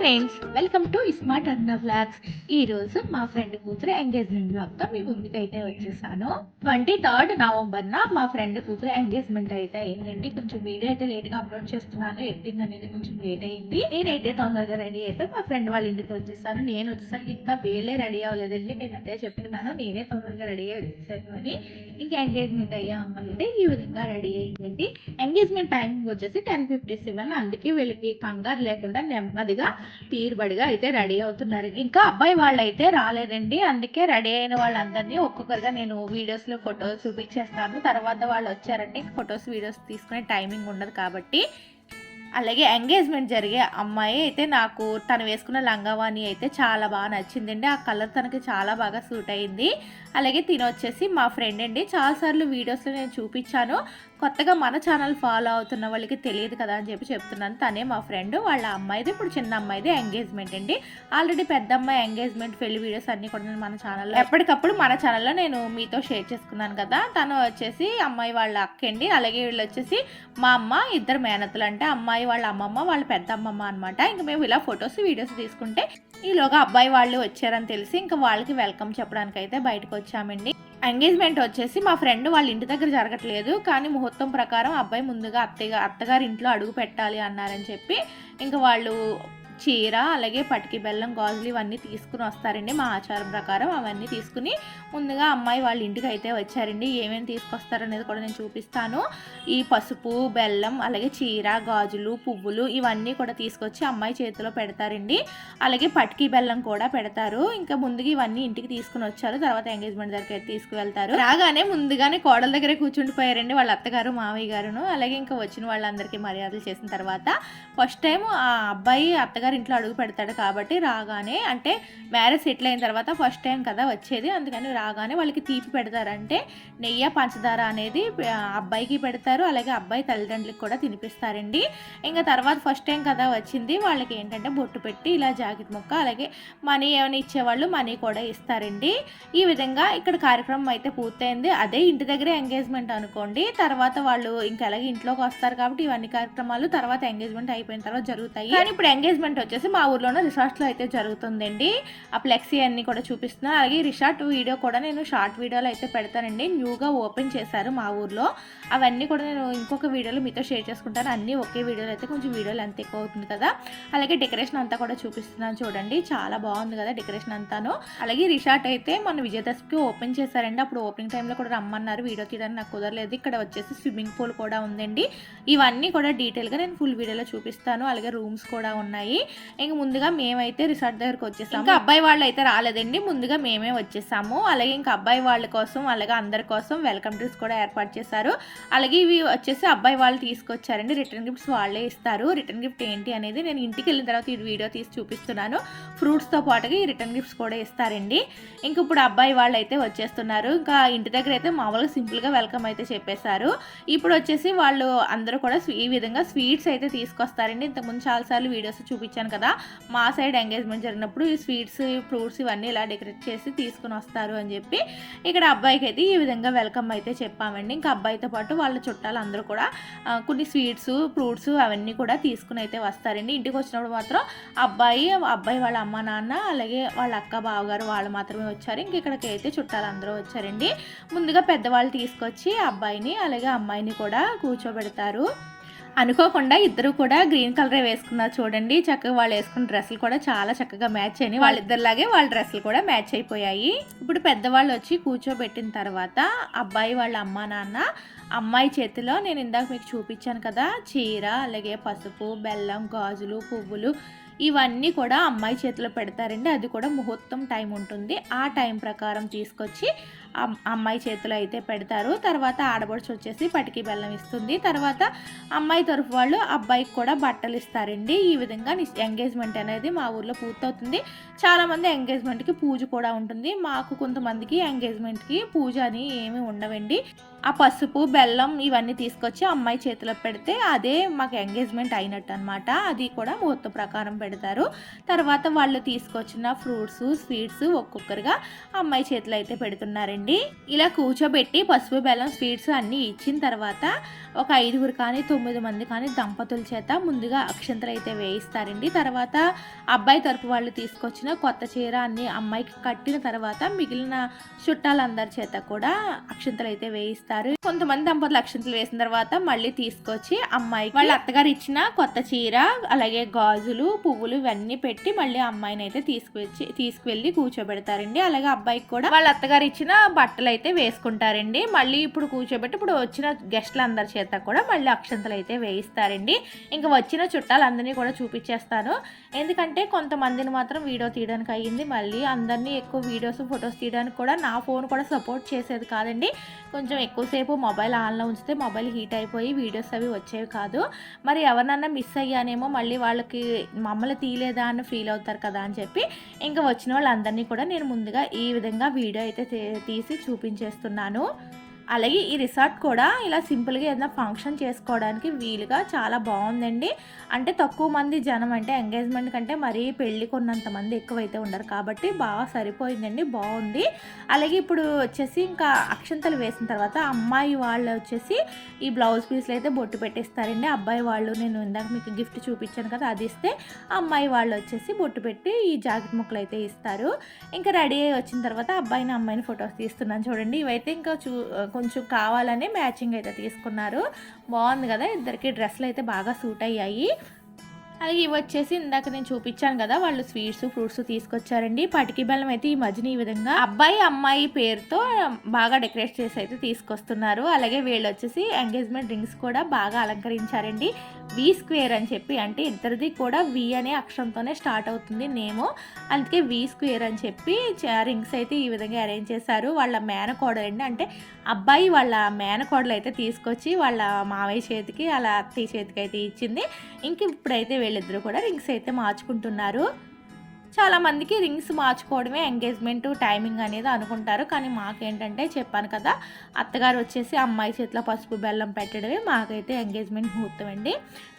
Friends, welcome to smart అన్న vlogs. ఈ రోజు మా ఫ్రెండ్ కూతురు ఎంగేజ్మెంట్ వ్లాగ్ తో మీ ముందుకు అయితే వచ్చేసాను. 23rd నవంబర్ మా ఫ్రెండ్ కూతురు ఎంగేజ్మెంట్ అయితే అయిందండి. కొంచెం వీడియో అయితే లేట్ గా అప్లోడ్ చేస్తున్నాను. ఎడిటింగ్ అనేది కొంచెం లేట్ అయింది. నేనైతే తొందరగా రెడీ అయితే మా ఫ్రెండ్ వాళ్ళ ఇంటికి వచ్చేసాను. నేను వచ్చేసరికి ఇంకా వేళ్ళే రెడీ అవ్వలేదండి. నేను అదే చెప్తున్నాను, నేనే తొందరగా రెడీ అయ్యి వచ్చేసాను అని. ఇంకా ఎంగేజ్మెంట్ అయ్యా అమ్మాయితే ఈ విధంగా రెడీ అయ్యిందండి. ఎంగేజ్మెంట్ టైమింగ్ వచ్చేసి 10:57. అందుకే వీళ్ళకి కంగారు లేకుండా నెమ్మదిగా తీరుబడిగా అయితే రెడీ అవుతున్నారు. ఇంకా అబ్బాయి వాళ్ళు అయితే రాలేదండి. అందుకే రెడీ అయిన వాళ్ళందరినీ ఒక్కొక్కరుగా నేను వీడియోస్ లో ఫొటోస్ చూపించేస్తాను. తర్వాత వాళ్ళు వచ్చారంటే ఫొటోస్ వీడియోస్ తీసుకునే టైమింగ్ ఉండదు కాబట్టి. అలాగే ఎంగేజ్మెంట్ జరిగే అమ్మాయి అయితే నాకు తను వేసుకున్న లంగావాణి అయితే చాలా బాగా నచ్చిందండి. ఆ కలర్ తనకి చాలా బాగా సూట్ అయింది. అలాగే తినొచ్చేసి మా ఫ్రెండ్ అండి. చాలాసార్లు వీడియోస్లో నేను చూపించాను. కొత్తగా మన ఛానల్ ఫాలో అవుతున్న వాళ్ళకి తెలియదు కదా అని చెప్పి చెప్తున్నాను. తనే మా ఫ్రెండ్. వాళ్ళ అమ్మాయిది ఇప్పుడు చిన్న అమ్మాయిది ఎంగేజ్మెంట్ అండి. ఆల్రెడీ పెద్ద అమ్మాయి ఎంగేజ్మెంట్ పెళ్లి వీడియోస్ అన్నీ కూడా నేను మన ఛానల్లో ఎప్పటికప్పుడు మన ఛానల్లో నేను మీతో షేర్ చేసుకున్నాను కదా. తను వచ్చేసి అమ్మాయి వాళ్ళ అక్క అండి. అలాగే వీళ్ళు వచ్చేసి మా అమ్మ, ఇద్దరు మేనత్తలు. అంటే అమ్మాయి వాళ్ళ అమ్మమ్మ, వాళ్ళ పెద్ద అమ్మమ్మ అనమాట. ఇంకా మేము ఇలా ఫొటోస్ వీడియోస్ తీసుకుంటే ఈలోగా అబ్బాయి వాళ్ళు వచ్చారని తెలిసి ఇంకా వాళ్ళకి వెల్కమ్ చెప్పడానికి అయితే బయటకు వచ్చామండి. ఎంగేజ్మెంట్ వచ్చేసి మా ఫ్రెండ్ వాళ్ళ ఇంటి దగ్గర జరగట్లేదు, కానీ ముహూర్తం ప్రకారం అబ్బాయి ముందుగా అత్తగారి ఇంట్లో అడుగు పెట్టాలి అన్నారని చెప్పి ఇంకా వాళ్ళు చీర, అలాగే పటికి బెల్లం, గాజులు ఇవన్నీ తీసుకుని వస్తారండి. మా ఆచారం ప్రకారం అవన్నీ తీసుకుని ముందుగా అమ్మాయి వాళ్ళ ఇంటికి అయితే వచ్చారండి. ఏమేమి తీసుకొస్తారు అనేది కూడా నేను చూపిస్తాను. ఈ పసుపు, బెల్లం, అలాగే చీర, గాజులు, పువ్వులు ఇవన్నీ కూడా తీసుకొచ్చి అమ్మాయి చేతిలో పెడతారండి. అలాగే పటికి బెల్లం కూడా పెడతారు. ఇంకా ముందుగా ఇవన్నీ ఇంటికి తీసుకుని వచ్చారు. తర్వాత ఎంగేజ్మెంట్ దగ్గర అయితే తీసుకువెళ్తారు. రాగానే ముందుగానే కోడల దగ్గరే కూర్చుండిపోయారండి వాళ్ళ అత్తగారు, మావయ్య గారును. అలాగే ఇంకా వచ్చిన వాళ్ళందరికీ మర్యాదలు చేసిన తర్వాత ఫస్ట్ టైం ఆ అబ్బాయి అత్తగారు ఇంట్లో అడుగు పెడతాడు కాబట్టి రాగానే, అంటే మ్యారేజ్ సెటిల్ అయిన తర్వాత ఫస్ట్ టైం కదా వచ్చేది, అందుకని రాగానే వాళ్ళకి తీపి పెడతారంటే నెయ్యి, పంచదార అనేది అబ్బాయికి పెడతారు. అలాగే అబ్బాయి తల్లిదండ్రులకు కూడా తినిపిస్తారండి. ఇంకా తర్వాత ఫస్ట్ టైం కదా వచ్చింది, వాళ్ళకి ఏంటంటే బొట్టు పెట్టి ఇలా జాకెట్ ముక్క, అలాగే మనీ ఏమైనా ఇచ్చేవాళ్ళు మనీ కూడా ఇస్తారండి. ఈ విధంగా ఇక్కడ కార్యక్రమం అయితే పూర్తయింది. అదే ఇంటి దగ్గరే ఎంగేజ్మెంట్ అనుకోండి. తర్వాత వాళ్ళు ఇంకా అలాగే ఇంట్లోకి వస్తారు కాబట్టి ఇవన్నీ కార్యక్రమాలు తర్వాత ఎంగేజ్మెంట్ అయిపోయిన తర్వాత జరుగుతాయి. కానీ ఇప్పుడు ఎంగేజ్మెంట్ వచ్చేసి మా ఊర్లోనే రిసార్ట్లో అయితే జరుగుతుందండి. ఆ ఫ్లెక్సీ అన్ని కూడా చూపిస్తున్నాను. అలాగే రిసార్ట్ వీడియో కూడా నేను షార్ట్ వీడియోలో అయితే పెడతానండి. న్యూగా ఓపెన్ చేశారు మా ఊర్లో. అవన్నీ కూడా నేను ఇంకొక వీడియోలో మీతో షేర్ చేసుకుంటాను. అన్నీ ఒకే వీడియోలో అయితే కొంచెం వీడియోలు ఎంత ఎక్కువ అవుతుంది కదా. అలాగే డెకరేషన్ అంతా కూడా చూపిస్తున్నాను చూడండి. చాలా బాగుంది కదా డెకరేషన్ అంతాను. అలాగే రిసార్ట్ అయితే మన విజయదశమికి ఓపెన్ చేశారండి. అప్పుడు ఓపెనింగ్ టైంలో కూడా రమ్మన్నారు. వీడియో తీయడానికి నాకు కుదరలేదు. ఇక్కడ వచ్చేసి స్విమ్మింగ్ పూల్ కూడా ఉందండి. ఇవన్నీ కూడా డీటెయిల్గా నేను ఫుల్ వీడియోలో చూపిస్తాను. అలాగే రూమ్స్ కూడా ఉన్నాయి. ఇంక ముందుగా మేమైతే రిసార్ట్ దగ్గరకు వచ్చేసాము. ఇంకా అబ్బాయి వాళ్ళు అయితే రాలేదండి. ముందుగా మేమే వచ్చేసాము. అలాగే ఇంకా అబ్బాయి వాళ్ళ కోసం, అలాగే అందరి కోసం వెల్కమ్ డ్రింక్స్ కూడా ఏర్పాటు చేశారు. అలాగే ఇవి వచ్చేసి అబ్బాయి వాళ్ళు తీసుకొచ్చారండి. రిటర్న్ గిఫ్ట్స్ వాళ్ళే ఇస్తారు. రిటర్న్ గిఫ్ట్ ఏంటి అనేది నేను ఇంటికి వెళ్ళిన తర్వాత ఈ వీడియో తీసి చూపిస్తున్నాను. ఫ్రూట్స్తో పాటుగా ఈ రిటర్న్ గిఫ్ట్స్ కూడా ఇస్తారండి. ఇంక ఇప్పుడు అబ్బాయి వాళ్ళు అయితే వచ్చేస్తున్నారు. ఇంకా ఇంటి దగ్గర అయితే మామూలుగా సింపుల్గా వెల్కమ్ అయితే చెప్పేశారు. ఇప్పుడు వచ్చేసి వాళ్ళు అందరూ కూడా ఈ విధంగా స్వీట్స్ అయితే తీసుకొస్తారండి. ఇంతకుముందు చాలాసార్లు వీడియోస్ చూపించాను కదా, మా సైడ్ ఎంగేజ్మెంట్ జరిగినప్పుడు ఈ స్వీట్స్, ఫ్రూట్స్ ఇవన్నీ ఇలా డెకరేట్ చేసి తీసుకుని వస్తారు అని చెప్పి ఇక్కడ అబ్బాయికి అయితే ఈ విధంగా వెల్కమ్ అయితే చెప్పామండి. ఇంకా అబ్బాయితో పాటు వాళ్ళ చుట్టాలు అందరూ కూడా కొన్ని స్వీట్స్, ఫ్రూట్స్ అవన్నీ కూడా తీసుకుని అయితే వస్తారండి. ఇంటికి వచ్చినప్పుడు మాత్రం అబ్బాయి వాళ్ళ అమ్మ నాన్న, అలాగే వాళ్ళ అక్క, బావగారు వాళ్ళు మాత్రమే వచ్చారు. ఇంక ఇక్కడికి అయితే చుట్టాలు అందరూ వచ్చారండి. ముందుగా పెద్దవాళ్ళు తీసుకొచ్చి అబ్బాయిని అలాగే అమ్మాయిని కూడా కూర్చోబెడతారు. అనుకోకుండా ఇద్దరు కూడా గ్రీన్ కలరే వేసుకున్నారు చూడండి. చక్కగా వాళ్ళు వేసుకున్న డ్రెస్సులు కూడా చాలా చక్కగా మ్యాచ్ అయినాయి. వాళ్ళిద్దరిలాగే వాళ్ళ డ్రెస్సులు కూడా మ్యాచ్ అయిపోయాయి. ఇప్పుడు పెద్దవాళ్ళు వచ్చి కూర్చోబెట్టిన తర్వాత అబ్బాయి వాళ్ళ అమ్మ నాన్న అమ్మాయి చేతిలో నేను ఇందాక మీకు చూపించాను కదా చీర, అలాగే పసుపు, బెల్లం, గాజులు, పువ్వులు ఇవన్నీ కూడా అమ్మాయి చేతిలో పెడతారండి. అది కూడా ముహూర్తం టైం ఉంటుంది. ఆ టైం ప్రకారం తీసుకొచ్చి అమ్మాయి చేతిలో అయితే పెడతారు. తర్వాత ఆడపడుచు వచ్చేసి పటికి బెల్లం ఇస్తుంది. తర్వాత అమ్మాయి తరఫు వాళ్ళు అబ్బాయికి కూడా బట్టలు ఇస్తారండి. ఈ విధంగా ఎంగేజ్మెంట్ అనేది మా ఊర్లో పూర్తవుతుంది. చాలామంది ఎంగేజ్మెంట్కి పూజ కూడా ఉంటుంది. మాకు కొంతమందికి ఎంగేజ్మెంట్కి పూజ అని ఏమీ ఉండవండి. ఆ పసుపు బెల్లం ఇవన్నీ తీసుకొచ్చి అమ్మాయి చేతిలో పెడితే అదే మాకు ఎంగేజ్మెంట్ అయినట్టు అనమాట. అది కూడా ముహూర్త ప్రకారం పెడతారు. తర్వాత వాళ్ళు తీసుకొచ్చిన ఫ్రూట్స్ స్వీట్స్ ఒక్కొక్కరుగా అమ్మాయి చేతిలో అయితే పెడుతున్నారండి. ఇలా కూర్చోబెట్టి పసుపు బెల్లం స్వీట్స్ అన్నీ ఇచ్చిన తర్వాత ఒక 5 కానీ 9 మంది కానీ దంపతుల చేత ముందుగా అక్షంతలు అయితే వేయిస్తారండి. తర్వాత అబ్బాయి తరపు వాళ్ళు తీసుకొచ్చిన కొత్త చీర అన్ని అమ్మాయికి కట్టిన తర్వాత మిగిలిన చుట్టాలందరి చేత కూడా అక్షంతలు అయితే వేయిస్తారు. కొంతమంది దంపతులు అక్షంతలు వేసిన తర్వాత మళ్ళీ తీసుకొచ్చి అమ్మాయికి వాళ్ళ అత్తగారు ఇచ్చిన కొత్త చీర అలాగే గాజులు పువ్వులు ఇవన్నీ పెట్టి మళ్ళీ అమ్మాయిని అయితే తీసుకువెళ్ళి కూర్చోబెడతారండి. అలాగే అబ్బాయికి కూడా వాళ్ళ అత్తగారు ఇచ్చిన బట్టలు అయితే వేసుకుంటారండి. మళ్ళీ ఇప్పుడు కూర్చోబెట్టి ఇప్పుడు వచ్చిన గెస్ట్లు అందరి చేత కూడా మళ్ళీ అక్షంతలు అయితే వేయిస్తారండి. ఇంకా వచ్చిన చుట్టాలందరినీ కూడా చూపించేస్తాను. ఎందుకంటే కొంతమందిని మాత్రం వీడియో తీయడానికి అయ్యింది. మళ్ళీ అందరినీ ఎక్కువ వీడియోస్ ఫొటోస్ తీయడానికి కూడా నా ఫోన్ కూడా సపోర్ట్ చేసేది కాదండి. కొంచెం ఎక్కువసేపు మొబైల్ ఆన్లో ఉంచితే మొబైల్ హీట్ అయిపోయి వీడియోస్ అవి వచ్చేవి కాదు. మరి ఎవరినన్నా మిస్ అయ్యానేమో మళ్ళీ వాళ్ళకి మమ్మల్ని తీయలేదా అని ఫీల్ అవుతారు కదా అని చెప్పి ఇంకా వచ్చిన వాళ్ళందరినీ కూడా నేను ముందుగా ఈ విధంగా వీడియో అయితే తీసి చూపించేస్తున్నాను. అలాగే ఈ రిసార్ట్ కూడా ఇలా సింపుల్గా ఏదైనా ఫంక్షన్ చేసుకోవడానికి వీలుగా చాలా బాగుందండి. అంటే తక్కువ మంది జనం, అంటే ఎంగేజ్మెంట్ కంటే మరీ పెళ్ళి కొన్నంత మంది ఎక్కువైతే ఉండరు కాబట్టి బాగా సరిపోయిందండి, బాగుంది. అలాగే ఇప్పుడు వచ్చేసి ఇంకా అక్షంతలు వేసిన తర్వాత అమ్మాయి వాళ్ళు వచ్చేసి ఈ బ్లౌజ్ పీస్లు అయితే బొట్టు పెట్టిస్తారండి. అబ్బాయి వాళ్ళు నేను ఇందాక మీకు గిఫ్ట్ చూపించాను కదా అది ఇస్తే అమ్మాయి వాళ్ళు వచ్చేసి బొట్టు పెట్టి ఈ జాకెట్ ముక్కలు అయితే ఇస్తారు. ఇంకా రెడీ అయ్యి వచ్చిన తర్వాత అబ్బాయిని అమ్మాయిని ఫొటోస్ తీస్తున్నాను చూడండి. ఇవైతే ఇంకా కొంచెం కావాలని మ్యాచింగ్ అయితే తీసుకున్నారు. బాగుంది కదా, ఇద్దరికి డ్రెస్సులు అయితే బాగా సూట్ అయ్యాయి. అలాగే ఇవి వచ్చేసి ఇందాక నేను చూపించాను కదా వాళ్ళు స్వీట్స్ ఫ్రూట్స్ తీసుకొచ్చారండి. పటికి బెల్లం అయితే ఈ మధ్యన ఈ విధంగా అబ్బాయి అమ్మాయి పేరుతో బాగా డెకరేట్ చేసి అయితే తీసుకొస్తున్నారు. అలాగే వీళ్ళు వచ్చేసి ఎంగేజ్మెంట్ రింగ్స్ కూడా బాగా అలంకరించారండి. వి స్క్వేర్ అని చెప్పి, అంటే ఇద్దరిది కూడా వి అనే అక్షరంతోనే స్టార్ట్ అవుతుంది నేము, అందుకే వి స్క్వేర్ అని చెప్పి రింగ్స్ అయితే ఈ విధంగా అరేంజ్ చేశారు. వాళ్ళ మేనకోడలండి, అంటే అబ్బాయి వాళ్ళ మేనకోడలు అయితే తీసుకొచ్చి వాళ్ళ మావయ్య చేతికి అలా అత్తయ్య చేతికి అయితే ఇచ్చింది. ఇంక ఇప్పుడైతే వీళ్ళిద్దరూ కూడా రింగ్స్ అయితే మార్చుకుంటున్నారు. చాలామందికి రింగ్స్ మార్చుకోవడమే ఎంగేజ్మెంట్ టైమింగ్ అనేది అనుకుంటారు. కానీ మాకేంటంటే చెప్పాను కదా, అత్తగారు వచ్చేసి అమ్మాయి చేతిలో పసుపు బెల్లం పెట్టడమే మాకైతే ఎంగేజ్మెంట్ ముహూర్తం అండి.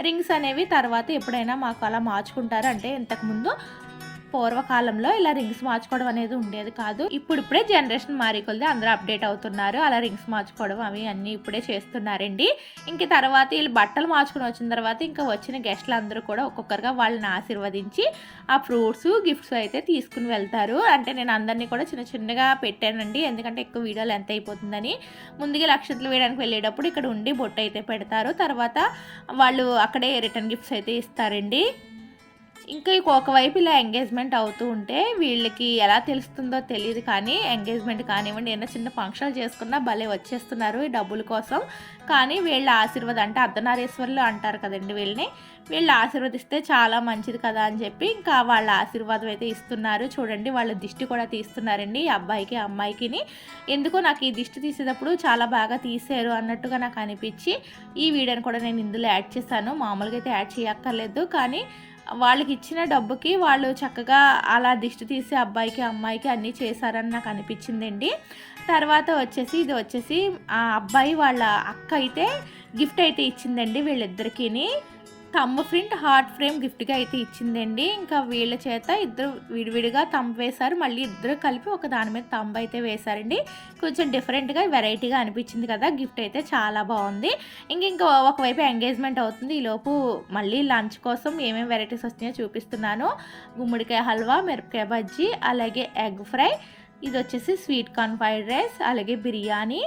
రింగ్స్ అనేవి తర్వాత ఎప్పుడైనా మాకు అలా మార్చుకుంటారు. అంటే ఇంతకుముందు పూర్వకాలంలో ఇలా రింగ్స్ మార్చుకోవడం అనేది ఉండేది కాదు. ఇప్పుడిప్పుడే జనరేషన్ మారి కొద్ది అందరూ అప్డేట్ అవుతున్నారు. అలా రింగ్స్ మార్చుకోవడం అవి అన్నీ ఇప్పుడే చేస్తున్నారండి. ఇంక తర్వాత వీళ్ళు బట్టలు మార్చుకుని వచ్చిన తర్వాత ఇంకా వచ్చిన గెస్ట్లు అందరూ కూడా ఒక్కొక్కరుగా వాళ్ళని ఆశీర్వదించి ఆ ఫ్రూట్స్ గిఫ్ట్స్ అయితే తీసుకుని వెళ్తారు. అంటే నేను అందరినీ కూడా చిన్న చిన్నగా పెట్టానండి, ఎందుకంటే ఎక్కువ వీడియోలు ఎంత అయిపోతుందని. ముందుగా అక్షంతలు వేయడానికి వెళ్ళేటప్పుడు ఇక్కడ ఉండి బొట్టు అయితే పెడతారు. తర్వాత వాళ్ళు అక్కడే రిటర్న్ గిఫ్ట్స్ అయితే ఇస్తారండి. ఇంకా ఒకవైపు ఇలా ఎంగేజ్మెంట్ అవుతూ ఉంటే వీళ్ళకి ఎలా తెలుస్తుందో తెలియదు, కానీ ఎంగేజ్మెంట్ కానివ్వండి ఏదైనా చిన్న ఫంక్షన్లు చేసుకున్నా భలే వచ్చేస్తున్నారు ఈ డబ్బుల కోసం. కానీ వీళ్ళ ఆశీర్వాదం, అంటే అర్ధనారీశ్వరులు అంటారు కదండి వీళ్ళని, వీళ్ళు ఆశీర్వదిస్తే చాలా మంచిది కదా అని చెప్పి ఇంకా వాళ్ళ ఆశీర్వాదం అయితే ఇస్తున్నారు. చూడండి వాళ్ళ దిష్టి కూడా తీస్తున్నారండి అబ్బాయికి అమ్మాయికిని. ఎందుకో నాకు ఈ దిష్టి తీసేటప్పుడు చాలా బాగా తీసారు అన్నట్టుగా నాకు అనిపించి ఈ వీడియోని కూడా నేను ఇందులో యాడ్ చేశాను. మామూలుగా అయితే యాడ్ చేయక్కర్లేదు, కానీ వాళ్ళకి ఇచ్చిన డబ్బుకి వాళ్ళు చక్కగా అలా దిష్టి తీసి అబ్బాయికి అమ్మాయికి అన్నీ చేశారని నాకు అనిపించిందండి. తర్వాత వచ్చేసి ఇది వచ్చేసి ఆ అబ్బాయి వాళ్ళ అక్క అయితే గిఫ్ట్ అయితే ఇచ్చిందండి వీళ్ళిద్దరికీని. థంబ్ ప్రింట్ హార్ట్ ఫ్రేమ్ గిఫ్ట్గా అయితే ఇచ్చిందండి. ఇంకా వీళ్ళ చేత ఇద్దరు విడివిడిగా థంబ్ వేశారు, మళ్ళీ ఇద్దరు కలిపి ఒక దాని మీద థంబ్ అయితే వేశారండి. కొంచెం డిఫరెంట్గా వెరైటీగా అనిపించింది కదా, గిఫ్ట్ అయితే చాలా బాగుంది. ఇంకా ఒకవైపు ఎంగేజ్మెంట్ అవుతుంది. ఈలోపు మళ్ళీ లంచ్ కోసం ఏమేమి వెరైటీస్ వస్తున్నాయో చూపిస్తున్నాను. గుమ్మడికాయ హల్వా, మిరపకాయ బజ్జీ, అలాగే ఎగ్ ఫ్రై, ఇది వచ్చేసి స్వీట్ కార్న్ ఫ్రైడ్ రైస్, అలాగే బిర్యానీ,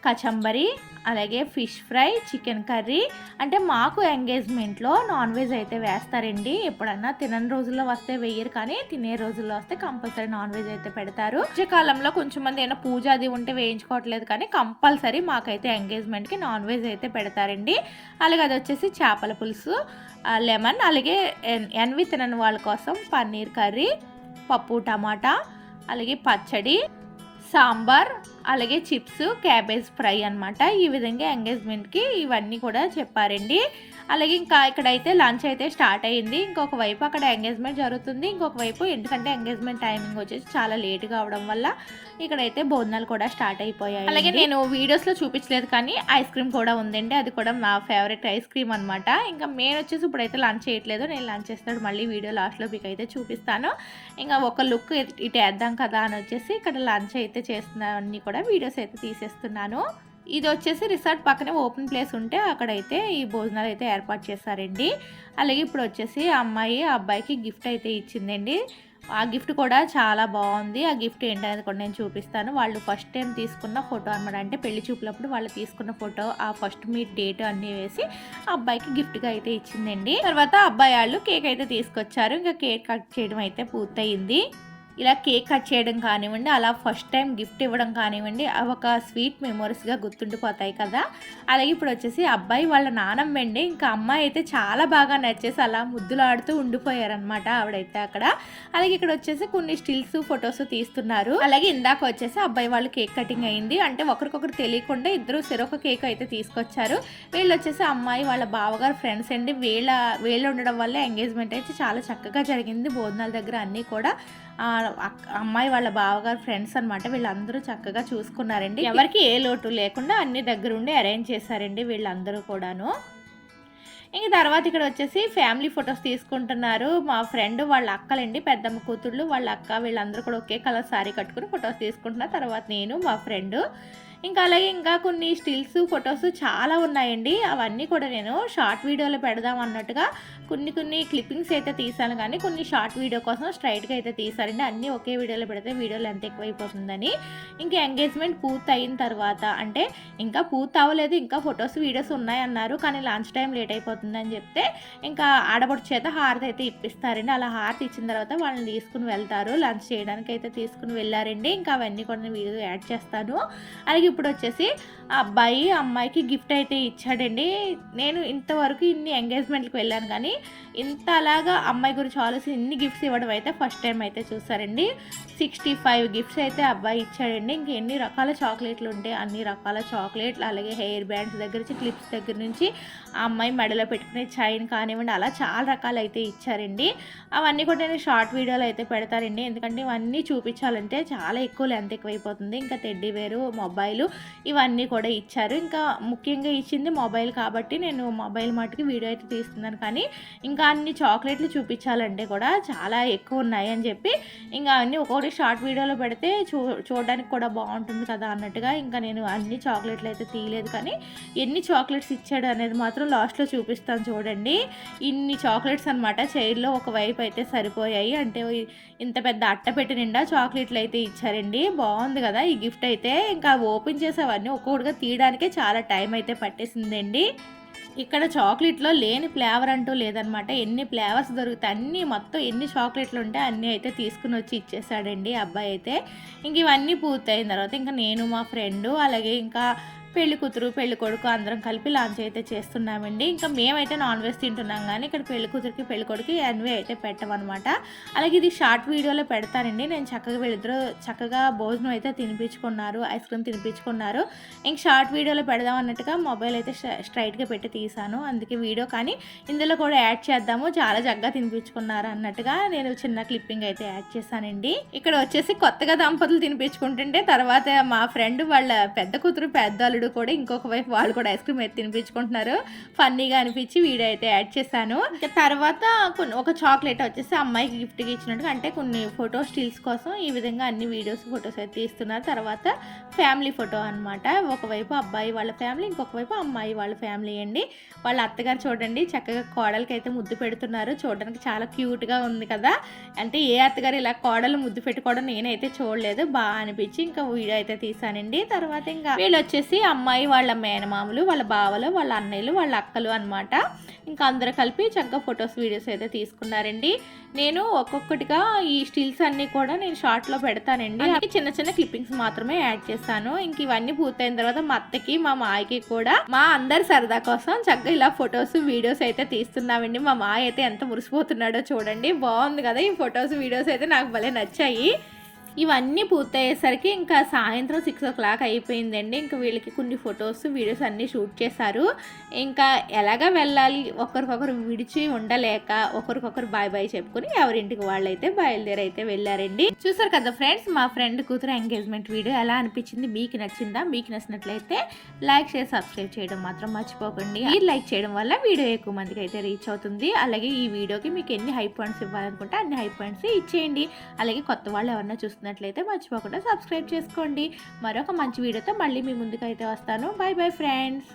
కచంబరి, అలాగే ఫిష్ ఫ్రై, చికెన్ కర్రీ. అంటే మాకు ఎంగేజ్మెంట్లో నాన్ వెజ్ అయితే వేస్తారండి. ఎప్పుడన్నా తినని రోజుల్లో వస్తే వేయరు, కానీ తినే రోజుల్లో వస్తే కంపల్సరీ నాన్ వెజ్ అయితే పెడతారు. కాలంలో కొంచెం మంది ఏమైనా పూజ అది ఉంటే వేయించుకోవట్లేదు, కానీ కంపల్సరీ మాకైతే ఎంగేజ్మెంట్కి నాన్ వెజ్ అయితే పెడతారండి. అలాగే అది వచ్చేసి చేపల పులుసు, లెమన్, అలాగే ఎన్వి తినని వాళ్ళ కోసం పన్నీర్ కర్రీ, పప్పు టమాటా, అలాగే పచ్చడి, సాంబార్, అలాగే చిప్స్, క్యాబేజ్ ఫ్రై అనమాట. ఈ విధంగా ఎంగేజ్మెంట్కి ఇవన్నీ కూడా చెప్పారండి. అలాగే ఇంకా ఇక్కడైతే లంచ్ అయితే స్టార్ట్ అయ్యింది. ఇంకొక వైపు అక్కడ ఎంగేజ్మెంట్ జరుగుతుంది, ఇంకొక వైపు ఎందుకంటే ఎంగేజ్మెంట్ టైమింగ్ వచ్చేసి చాలా లేట్గా అవడం వల్ల ఇక్కడైతే భోజనాలు కూడా స్టార్ట్ అయిపోయాయి. అలాగే నేను వీడియోస్లో చూపించలేదు కానీ ఐస్ క్రీమ్ కూడా ఉందండి, అది కూడా నా ఫేవరెట్ ఐస్ క్రీమ్ అనమాట. ఇంకా మేము వచ్చేసి ఇప్పుడైతే లంచ్ చేయట్లేదు, నేను లంచ్ చేస్తాడు మళ్ళీ వీడియో లాస్ట్లో మీకు అయితే చూపిస్తాను. ఇంకా ఒక లుక్ ఇటు వేద్దాం కదా అని వచ్చేసి ఇక్కడ లంచ్ అయితే చేస్తున్నవన్నీ కూడా వీడియోస్ అయితే తీసేస్తున్నాను. ఇది వచ్చేసి రిసార్ట్ పక్కనే ఓపెన్ ప్లేస్ ఉంటే అక్కడైతే ఈ భోజనాలు అయితే ఏర్పాటు చేశారండి. అలాగే ఇప్పుడు వచ్చేసి అమ్మాయి అబ్బాయికి గిఫ్ట్ అయితే ఇచ్చిందండి. ఆ గిఫ్ట్ కూడా చాలా బాగుంది. ఆ గిఫ్ట్ ఏంటనేది కూడా నేను చూపిస్తాను. వాళ్ళు ఫస్ట్ టైం తీసుకున్న ఫోటో అనమాట, అంటే పెళ్లి చూపులప్పుడు వాళ్ళు తీసుకున్న ఫోటో, ఆ ఫస్ట్ మీట్ డేట్ అన్నీ వేసి అబ్బాయికి గిఫ్ట్గా అయితే ఇచ్చిందండి. తర్వాత అబ్బాయి వాళ్ళు కేక్ అయితే తీసుకొచ్చారు. ఇంకా కేక్ కట్ చేయడం అయితే పూర్తయింది. ఇలా కేక్ కట్ చేయడం కానివ్వండి, అలా ఫస్ట్ టైం గిఫ్ట్ ఇవ్వడం కానివ్వండి, అవి ఒక స్వీట్ మెమోరీస్గా గుర్తుండిపోతాయి కదా. అలాగే ఇప్పుడు వచ్చేసి అబ్బాయి వాళ్ళ నానమ్మ అండి. ఇంకా అమ్మాయి అయితే చాలా బాగా నచ్చేసి అలా ముద్దులాడుతూ ఉండిపోయారనమాట ఆవిడైతే అక్కడ. అలాగే ఇక్కడ వచ్చేసి కొన్ని స్టిల్స్ ఫొటోస్ తీస్తున్నారు. అలాగే ఇందాక వచ్చేసి అబ్బాయి వాళ్ళు కేక్ కటింగ్ అయింది, అంటే ఒకరికొకరు తెలియకుండా ఇద్దరు చెరొక కేక్ అయితే తీసుకొచ్చారు. వీళ్ళు వచ్చేసి అమ్మాయి వాళ్ళ బావగారు ఫ్రెండ్స్ అండి. వీళ్ళు ఉండడం వల్ల ఎంగేజ్మెంట్ అయితే చాలా చక్కగా జరిగింది. భోజనాల దగ్గర అన్నీ కూడా అమ్మాయి వాళ్ళ బావగారు ఫ్రెండ్స్ అనమాట. వీళ్ళందరూ చక్కగా చూసుకున్నారండి, ఎవరికి ఏ లోటు లేకుండా అన్ని దగ్గరుండి అరేంజ్ చేశారండి వీళ్ళందరూ కూడాను. ఇంక తర్వాత ఇక్కడ వచ్చేసి ఫ్యామిలీ ఫొటోస్ తీసుకుంటున్నారు. మా ఫ్రెండ్ వాళ్ళ అక్కలండి, పెద్దమ్మ కూతుళ్ళు వాళ్ళ అక్క, వీళ్ళందరూ కూడా ఒకే కలర్ శారీ కట్టుకుని ఫొటోస్ తీసుకుంటున్నారు. తర్వాత నేను మా ఫ్రెండ్. ఇంకా అలాగే ఇంకా కొన్ని స్టిల్స్ ఫొటోస్ చాలా ఉన్నాయండి. అవన్నీ కూడా నేను షార్ట్ వీడియోలో పెడదాం అన్నట్టుగా కొన్ని క్లిప్పింగ్స్ అయితే తీసాను, కానీ కొన్ని షార్ట్ వీడియో కోసం స్ట్రైట్గా అయితే తీసారండి. అన్నీ ఒకే వీడియోలో పెడితే వీడియోలో ఎంత ఎక్కువైపోతుందని. ఇంకా ఎంగేజ్మెంట్ పూర్తి అయిన తర్వాత, అంటే ఇంకా పూర్తి అవ్వలేదు, ఇంకా ఫొటోస్ వీడియోస్ ఉన్నాయన్నారు, కానీ లంచ్ టైం లేట్ అయిపోతుందని చెప్తే ఇంకా ఆడపడుచు చేత హారతి అయితే ఇప్పిస్తారండి. అలా హారతి ఇచ్చిన తర్వాత వాళ్ళని తీసుకుని వెళ్తారు, లంచ్ చేయడానికి అయితే తీసుకుని వెళ్ళారండి. ఇంకా అవన్నీ కూడా నేను వీడియో యాడ్ చేస్తాను. అలాగే ఇప్పుడు వచ్చేసి అబ్బాయి అమ్మాయికి గిఫ్ట్ అయితే ఇచ్చాడండి. నేను ఇంతవరకు ఇన్ని ఎంగేజ్మెంట్కి వెళ్ళాను, కానీ ఇంత అలాగా అమ్మాయి గురించి ఆలోచించి ఇన్ని గిఫ్ట్స్ ఇవ్వడం అయితే ఫస్ట్ టైం అయితే చూసారండి. 65 గిఫ్ట్స్ అయితే అబ్బాయి ఇచ్చాడండి. ఇంక ఎన్ని రకాల చాక్లెట్లు ఉంటాయి అన్ని రకాల చాక్లెట్లు, అలాగే హెయిర్ బ్యాండ్స్ దగ్గర నుంచి క్లిప్స్ దగ్గర నుంచి ఆ అమ్మాయి మెడలో పెట్టుకునే చైన్ కానివ్వండి, అలా చాలా రకాలు అయితే ఇచ్చారండి. అవన్నీ కూడా నేను షార్ట్ వీడియోలో అయితే పెడతానండి, ఎందుకంటే ఇవన్నీ చూపించాలంటే చాలా ఎక్కువ లెంత్ ఎక్కువైపోతుంది. ఇంకా టెడ్డీ వేరు, మొబైలు ఇవన్నీ కూడా ఇచ్చారు. ఇంకా ముఖ్యంగా ఇచ్చింది మొబైల్ కాబట్టి నేను మొబైల్ మటుకు వీడియో అయితే తీస్తున్నాను, కానీ ఇంకా అన్ని చాక్లెట్లు చూపించాలంటే కూడా చాలా ఎక్కువ ఉన్నాయి అని చెప్పి ఇంకా అన్నీ ఒక్కొక్కటి షార్ట్ వీడియోలో పెడితే చూడడానికి కూడా బాగుంటుంది కదా అన్నట్టుగా ఇంకా నేను అన్ని చాక్లెట్లు అయితే తీయలేదు, కానీ ఎన్ని చాక్లెట్స్ ఇచ్చాడు అనేది మాత్రం లాస్ట్లో చూపిస్తాను చూడండి. ఇన్ని చాక్లెట్స్ అనమాట, చైర్లో ఒకవైపు అయితే సరిపోయాయి, అంటే ఇంత పెద్ద అట్టపెట్టి నిండా చాక్లెట్లు అయితే ఇచ్చారండి. బాగుంది కదా ఈ గిఫ్ట్ అయితే. ఇంకా ఓపెన్ చేసేవన్నీ ఒక్కొక్కటిగా తీయడానికే చాలా టైం అయితే పట్టేసిందండి. ఇక్కడ చాక్లెట్లో లేని ఫ్లేవర్ అంటూ లేదనమాట, ఎన్ని ఫ్లేవర్స్ దొరుకుతాయి అన్నీ మొత్తం ఎన్ని చాక్లెట్లు ఉంటే అన్నీ అయితే తీసుకుని వచ్చి ఇచ్చేసాడండి అబ్బాయి అయితే. ఇంక ఇవన్నీ పూర్తయిన తర్వాత ఇంకా నేను మా ఫ్రెండు అలాగే ఇంకా పెళ్లి కూతురు పెళ్లి కొడుకు అందరం కలిపి లంచ్ అయితే చేస్తున్నామండి. ఇంకా మేమైతే నాన్ వెజ్ తింటున్నాం, కానీ ఇక్కడ పెళ్లి కూతురికి పెళ్లి కొడుకు ఎన్వే అయితే పెట్టమన్నమాట. అలాగే ఇది షార్ట్ వీడియోలో పెడతానండి. నేను చక్కగా వీళ్ళిద్దరూ చక్కగా భోజనం అయితే తినిపించుకున్నారు, ఐస్ క్రీమ్ తినిపించుకున్నారు. ఇంక షార్ట్ వీడియోలో పెడదాం అన్నట్టుగా మొబైల్ అయితే స్ట్రైట్గా పెట్టి తీసాను, అందుకే వీడియో, కానీ ఇందులో కూడా యాడ్ చేద్దాము, చాలా చక్కగా తినిపించుకున్నారు అన్నట్టుగా నేను చిన్న క్లిప్పింగ్ అయితే యాడ్ చేశానండి. ఇక్కడ వచ్చేసి కొత్తగా దంపతులు తినిపించుకుంటుంటే తర్వాత మా ఫ్రెండ్ వాళ్ళ పెద్ద కూతురు పెద్దలు కూడా ఇంకొక వైపు వాళ్ళు కూడా ఐస్ క్రీమ్ అయితే తినిపించుకుంటున్నారు. ఫన్నీగా అనిపించి వీడియో అయితే యాడ్ చేశాను. తర్వాత ఒక చాక్లెట్ వచ్చేసి అమ్మాయికి గిఫ్ట్గా ఇచ్చినట్టుగా, అంటే కొన్ని ఫోటో స్టిల్స్ కోసం ఈ విధంగా అన్ని వీడియోస్ ఫొటోస్ అయితే తీస్తున్నారు. తర్వాత ఫ్యామిలీ ఫోటో అనమాట, ఒకవైపు అబ్బాయి వాళ్ళ ఫ్యామిలీ, ఇంకొక వైపు అమ్మాయి వాళ్ళ ఫ్యామిలీ అండి. వాళ్ళ అత్తగారు చూడండి చక్కగా కోడలకి అయితే ముద్దు పెడుతున్నారు, చూడడానికి చాలా క్యూట్గా ఉంది కదా. అంటే ఏ అత్తగారు ఇలా కోడలు ముద్దు పెట్టుకోవడం నేనైతే చూడలేదు, బాగా అనిపించి ఇంకా వీడియో అయితే తీసానండి. తర్వాత ఇంకా వీళ్ళు వచ్చేసి అమ్మాయి వాళ్ళ మేనమామలు, వాళ్ళ బావలు, వాళ్ళ అన్నయ్యలు, వాళ్ళ అక్కలు అనమాట. ఇంకా అందరూ కలిపి చక్కగా ఫొటోస్ వీడియోస్ అయితే తీసుకున్నారండి. నేను ఒక్కొక్కటిగా ఈ స్టిల్స్ అన్నీ కూడా నేను షార్ట్లో పెడతానండి, అందుకే చిన్న చిన్న క్లిప్పింగ్స్ మాత్రమే యాడ్ చేస్తాను. ఇంక ఇవన్నీ పూర్తయిన తర్వాత మా అత్తకి మా మాయకి కూడా మా అందరి సరదా కోసం చక్కగా ఇలా ఫొటోస్ వీడియోస్ అయితే తీస్తున్నామండి. మా మాయ అయితే ఎంత మురిసిపోతున్నాడో చూడండి, బాగుంది కదా ఈ ఫొటోస్ వీడియోస్ అయితే నాకు భలే నచ్చాయి. ఇవన్నీ పూర్తయ్యేసరికి ఇంకా సాయంత్రం 6:00 అయిపోయిందండి. ఇంకా వీళ్ళకి కొన్ని ఫొటోస్, వీడియోస్ అన్నీ షూట్ చేశారు. ఇంకా ఎలాగా వెళ్ళాలి, ఒకరికొకరు విడిచి ఉండలేక ఒకరికొకరు బాయ్ బాయ్ చెప్పుకొని ఎవరింటికి వాళ్ళైతే బయలుదేరైతే వెళ్ళారండి. చూసారు కదా ఫ్రెండ్స్, మా ఫ్రెండ్ కూతురు ఎంగేజ్మెంట్ వీడియో ఎలా అనిపించింది, మీకు నచ్చిందా? మీకు నచ్చినట్లయితే లైక్ చేసి సబ్స్క్రైబ్ చేయడం మాత్రం మర్చిపోకండి. మీరు లైక్ చేయడం వల్ల వీడియో ఎక్కువ మందికి అయితే రీచ్ అవుతుంది. అలాగే ఈ వీడియోకి మీకు ఎన్ని హై పాయింట్స్ ఇవ్వాలనుకుంటే అన్ని హై పాయింట్స్ ఇచ్చేయండి. అలాగే కొత్త వాళ్ళు ఎవరన్నా చూస్తున్నట్లయితే మర్చిపోకుండా సబ్స్క్రైబ్ చేసుకోండి. మరొక మంచి వీడియోతో మళ్ళీ మీ ముందుకైతే వస్తాను. By bye friends.